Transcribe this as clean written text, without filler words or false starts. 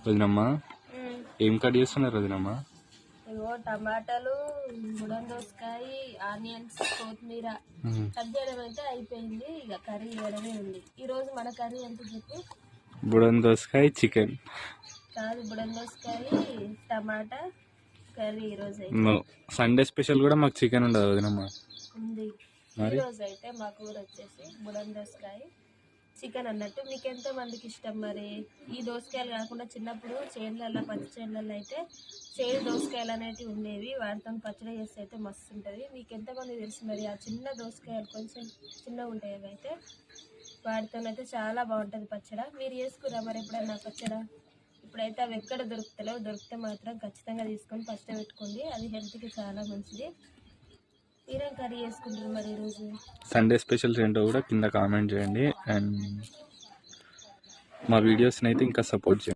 వదినమ్మా ఏం కట్ చేస్తున్నారు వదినమ్మా? ఇగో టమాటాలు, బుడం దోసకాయ, ఆనియన్స్, కొత్తిమీర కట్ చేయడం అయితే అయిపోయింది. ఇక కర్రీ వేయడమే ఉంది. ఈ రోజు మన కర్రీ ఎంత చెప్పి? బుడం దోసకాయ చికెన్ కాదు, బుడం దోసకాయ టమాటా కర్రీ. ఈ రోజు అయితే సండే స్పెషల్ కూడా మాకు చికెన్ ఉండదు వదినమ్మా. ఉంది. ఈ రోజు అయితే మా కూర వచ్చేసి బుడం దోసకాయ చికెన్ అన్నట్టు. మీకు ఎంతో మందికి ఇష్టం మరి ఈ దోసకాయలు కాకుండా చిన్నప్పుడు చేనులలో పచ్చి చేనులలో అయితే చేదు దోసకాయలు అనేవి ఉండేవి. వాటితో పచ్చడి చేస్తే అయితే మస్తు ఉంటుంది. మీకు ఎంతమంది తెలుసు మరి ఆ చిన్న దోసకాయలు కొంచెం చిన్నగా ఉంటాయి అవి అయితే వాటితోనైతే చాలా బాగుంటుంది పచ్చడి. మీరు చేసుకురా మరి ఎప్పుడైనా పచ్చడి? ఇప్పుడైతే అవి ఎక్కడ దొరుకుతలేవు. దొరికితే మాత్రం ఖచ్చితంగా తీసుకొని పచ్చడి పెట్టుకోండి. అది హెల్త్కి చాలా మంచిది. మీరేం కర్రీ చేసుకుంటారు మరి ఈరోజు? సండే స్పెషల్స్ ఏంటో కూడా కింద కామెంట్ చేయండి అండ్ మా వీడియోస్ని అయితే ఇంకా సపోర్ట్ చేయండి.